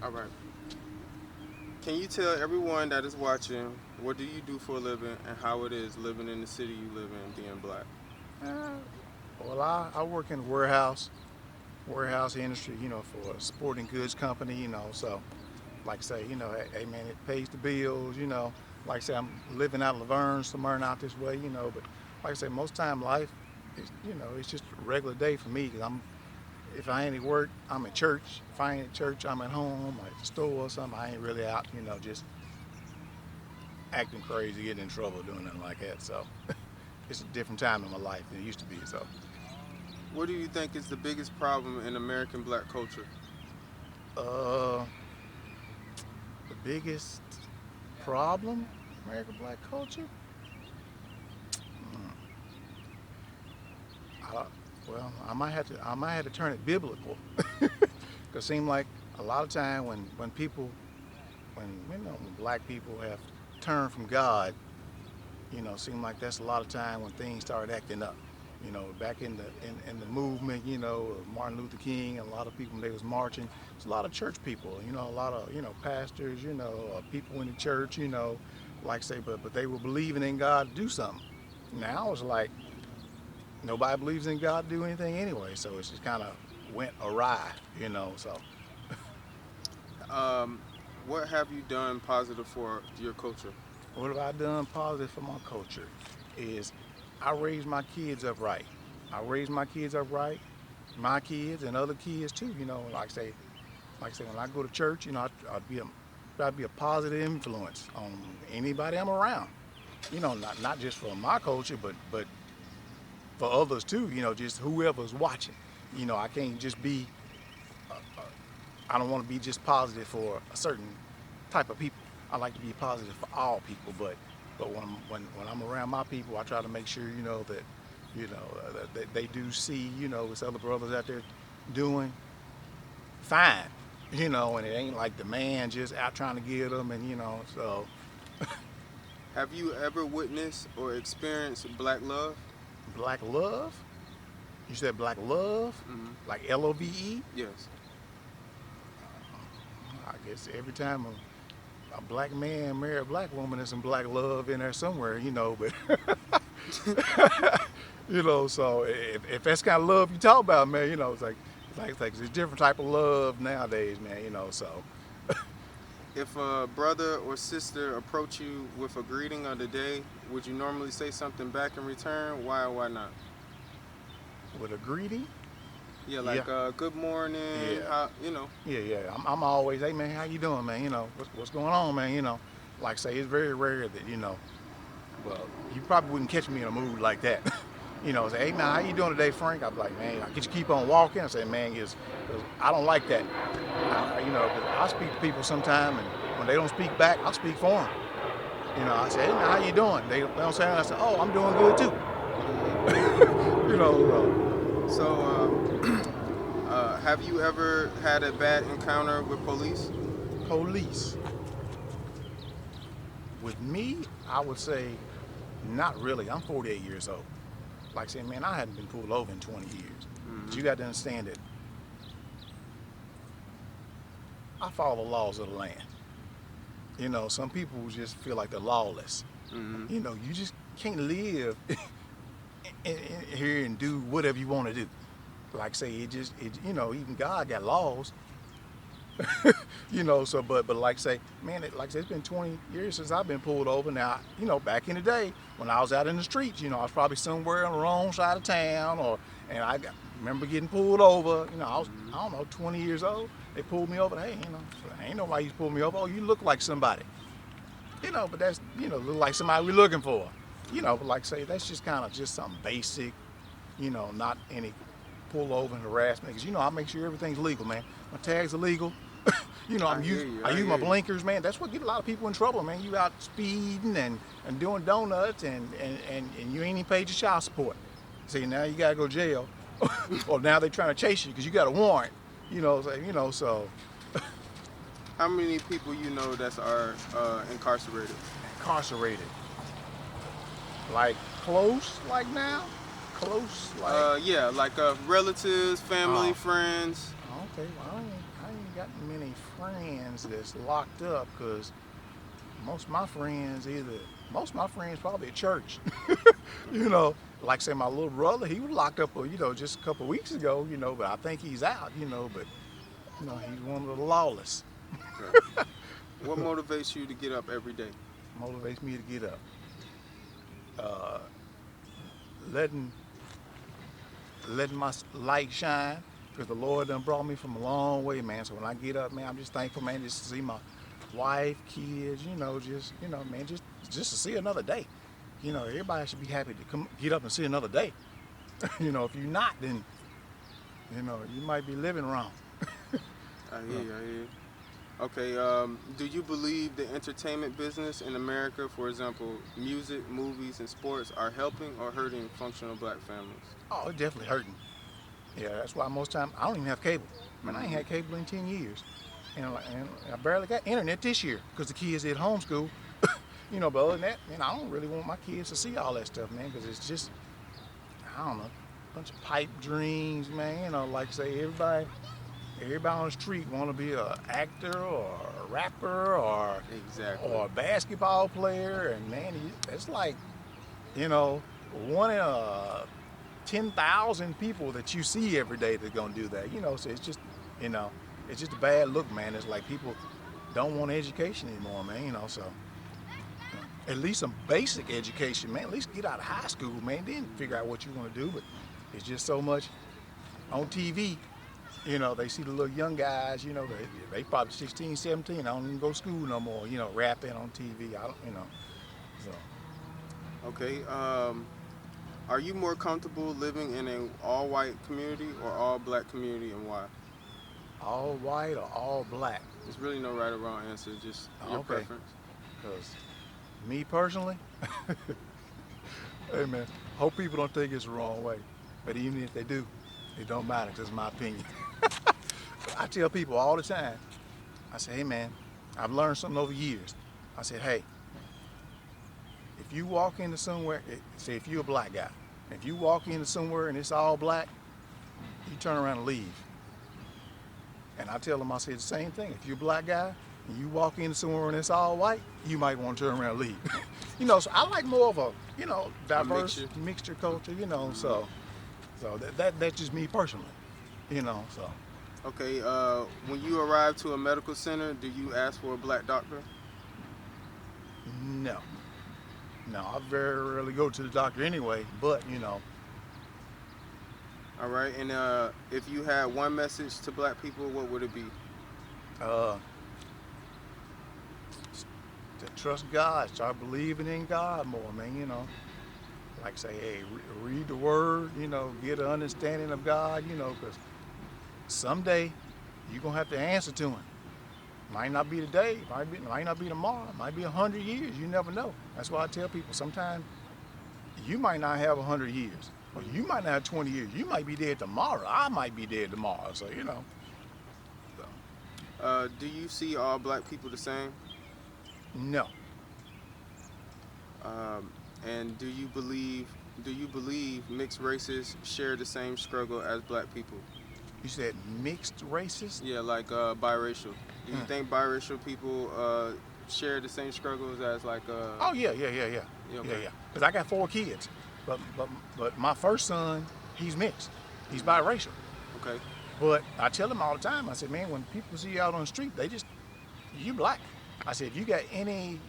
All right. Can you tell everyone that is watching what do you do for a living and how it is living in the city you live in being black? Uh, well, I work in the warehouse industry, for a sporting goods company, so like I say, hey man, it pays the bills, like I say, I'm living out of Laverne, somewhere out this way, but like I say, most time life is, it's just a regular day for me because if I ain't at work, I'm at church. If I ain't at church, I'm at home, at the store or something. I ain't really out, just acting crazy, getting in trouble, doing nothing like that. So it's a different time in my life than it used to be. So What do you think is the biggest problem in American black culture? uh, the biggest problem, American black culture. Hmm. I, well, I might have to turn it biblical, because it seems like a lot of time when people when black people have turned from God, seem like that's a lot of time when things start acting up. Back in the movement, of Martin Luther King and a lot of people when they was marching, it's a lot of church people, a lot of pastors, people in the church, like say, but they were believing in God to do something. Now it's like nobody believes in God to do anything anyway, so it's just kind of went awry, So Um, what have you done positive for your culture? what have I done positive for my culture? Is I raised my kids up right. I raised my kids up right, my kids and other kids too. Like I say, when I go to church, I'd be a positive influence on anybody I'm around. Not just for my culture, but for others too. Just whoever's watching. I can't just be. I don't want to be just positive for a certain type of people. I like to be positive for all people, but when I'm around my people, I try to make sure that that they do see this other brothers out there doing fine, and it ain't like the man just out trying to get them, and so Have you ever witnessed or experienced black love? black love. You said black love, Hmm. like LOVE. Yes. I guess every time a black man marry a black woman, there's some black love in there somewhere, but so if that's kind of love you talk about, man, it's like it's a different type of love nowadays, man, so If a brother or sister approach you with a greeting of the day, would you normally say something back in return? Why or why not? with a greeting, Yeah, yeah, like good morning. yeah, How? yeah. I'm always, hey man, how you doing, man? What's going on, man? Like I say, it's very rare that well, you probably wouldn't catch me in a mood like that. Say, hey man, how you doing today, Frank? I'd be like, man, I could you keep on walking? I say, man, cause I don't like that. 'Cause I speak to people sometime, and when they don't speak back, I'll speak for them. I say, hey man, how you doing? They don't say, I say, oh, I'm doing good too. Hmm. you know, So, have you ever had a bad encounter with police? police. With me, I would say, not really. I'm 48 years old. Like I said, man, I hadn't been pulled over in 20 years. But Hmm. you got to understand that I follow the laws of the land. Some people just feel like they're lawless. Hmm. You just can't live here and do whatever you want to do. Like say, even God got laws. So but like say, man, like I said, it's been 20 years since I've been pulled over. Now, back in the day when I was out in the streets, I was probably somewhere on the wrong side of town, and remember getting pulled over. I was, Hmm. I don't know, 20 years old. They pulled me over. Hey, ain't nobody used to pull me over. Oh, you look like somebody. But that's, look like somebody we're looking for. But like I say, that's just kind of just something basic. Not any pull over and harassment. Because I make sure everything's legal, man. My tags are legal. I hear you. I I use my hear you. blinkers, man. That's what get a lot of people in trouble, man. You out speeding and doing donuts and you ain't even paid your child support. See, now you gotta go to jail, or now they trying to chase you because you got a warrant. So How many people you know that are incarcerated? incarcerated, like close, like now, close, like Yeah, like relatives, family, oh, friends. Okay, well, I ain't got many friends that's locked up because most of my friends probably at church. you know, like say my little brother, he was locked up, just a couple of weeks ago, but I think he's out, but he's one of the lawless. Okay. What motivates you to get up every day? Motivates me to get up. Uh, letting letting my light shine because the Lord done brought me from a long way, man. So when I get up, man, I'm just thankful, man, just to see my wife, kids, man, just to see another day. Everybody should be happy to come get up and see another day. If you're not, then you might be living wrong. I hear you. I hear you. Okay. Do you believe the entertainment business in America, for example, music, movies, and sports, are helping or hurting functional black families? Oh, it's definitely hurting. Yeah, that's why most time I don't even have cable. Man, I ain't had cable in 10 years. And I barely got internet this year because the kids at homeschool. But other than that, I don't really want my kids to see all that stuff, man, because it's just, I don't know, a bunch of pipe dreams, man. Like say everybody on the street want to be an actor or a rapper or Exactly. or a basketball player, and man, it's like, one in 10,000 people that you see every day that's gonna do that. So it's just a bad look, man. It's like people don't want education anymore, man. So at least some basic education, man. At least get out of high school, man. Then figure out what you want to do. But it's just so much on TV. They see the little young guys. They probably 16, 17. I don't even go to school no more. Rapping on TV. I don't. So. Okay. Are you more comfortable living in an all-white community or all-black community, and why? All white or all black? There's really no right or wrong answer. Just your Okay. preference. Because me personally, hey man, hope people don't think it's the wrong way. But even if they do, it don't matter. 'Cause it's my opinion. I tell people all the time. I say, hey man, I've learned something over years. I said, hey, if you walk into somewhere, say if you're a black guy, if you walk into somewhere and it's all black, you turn around and leave. And I tell them, I say the same thing. If you're a black guy and you walk into somewhere and it's all white, you might want to turn around and leave. So I like more of a, diverse mixture culture, so that's just me personally, so. Okay. When you arrive to a medical center, do you ask for a black doctor? No, I very rarely go to the doctor anyway, but, All right. And if you had one message to black people, what would it be? to trust God, start believing in God more, man, like say, hey, read the word, get an understanding of God, because someday you're going to have to answer to him. Might not be today, might not be tomorrow, might be 100 years, you never know. That's why I tell people, sometimes you might not have 100 years, or you might not have 20 years. You might be dead tomorrow. I might be dead tomorrow, so, So. Do you see all black people the same? No. And do you believe mixed races share the same struggle as black people? You said mixed races? Yeah, like biracial. Do you think biracial people share the same struggles as like? Oh yeah. Okay. Yeah. Because I got 4 kids, but my first son, he's mixed. He's biracial. Okay. But I tell them all the time. I said, man, when people see you out on the street, you black. I said, if you got any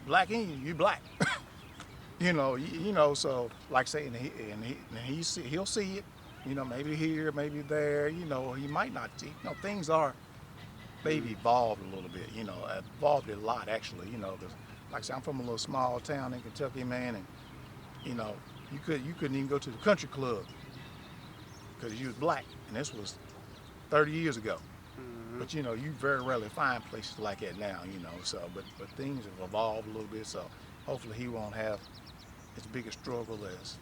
black in you, you black. So like saying, he'll see it. Maybe here, maybe there. He might not see. They've evolved a little bit. Evolved a lot actually. Because like I said, I'm from a little small town in Kentucky, man, and you couldn't even go to the country club because you was black, and this was 30 years ago. Mm-hmm. But you very rarely find places like that now. So but things have evolved a little bit. So hopefully he won't have as big a struggle as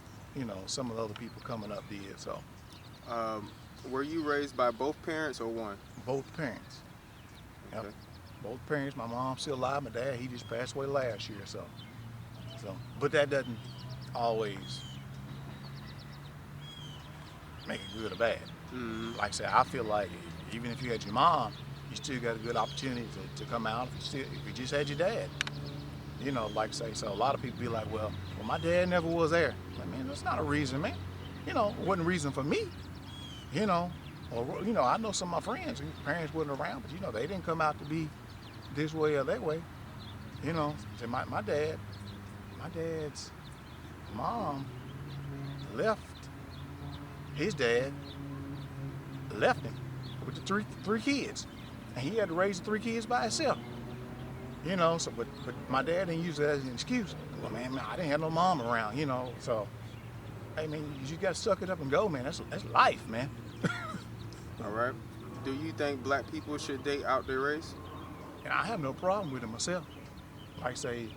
some of the other people coming up did. So. Were you raised by both parents or one? Both parents. Okay. Yep. Both parents. My mom's still alive. My dad, he just passed away last year. So, but that doesn't always make it good or bad. Mm-hmm. Like I said, I feel like Even if you had your mom, you still got a good opportunity to come out if you just had your dad. You know, like say, so a lot of people be like, well, my dad never was there. Like, man, that's not a reason, man. You know, it wasn't a reason for me. You know, or you know, I know some of my friends whose parents wasn't around, but you know, they didn't come out to be this way or that way. You know, so my dad's mom left his dad, left him with the three kids, and he had to raise the 3 kids by himself. You know, so but my dad didn't use it as an excuse. Well, man, I didn't have no mom around. You know, so hey, man, you just got to suck it up and go, man. That's life, man. All right. Do you think black people should date out their race? And I have no problem with it myself. Like I say,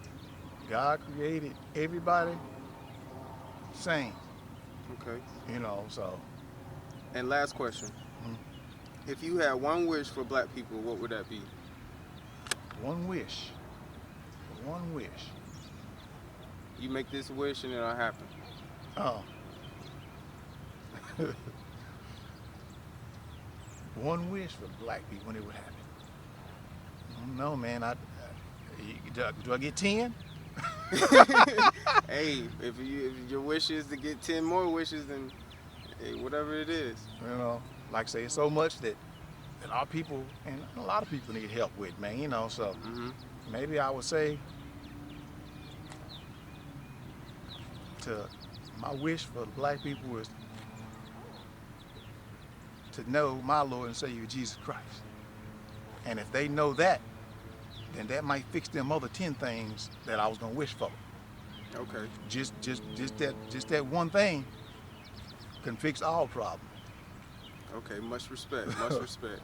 God created everybody same. Okay. You know, so. And last question. If you had one wish for black people, what would that be? One wish. One wish. You make this wish and it'll happen. Oh. One wish for black people when it would happen. I don't know, man. Do I get 10? Hey, if your wish is to get 10 more wishes, then hey, whatever it is. You know, like I say, it's so much that our people and a lot of people need help with, man. You know, so maybe I would say my wish for the black people is to know my Lord and Savior Jesus Christ. And if they know that, then that might fix them other 10 things that I was gonna wish for. Okay. Just that one thing can fix all problems. Okay, much respect, much respect.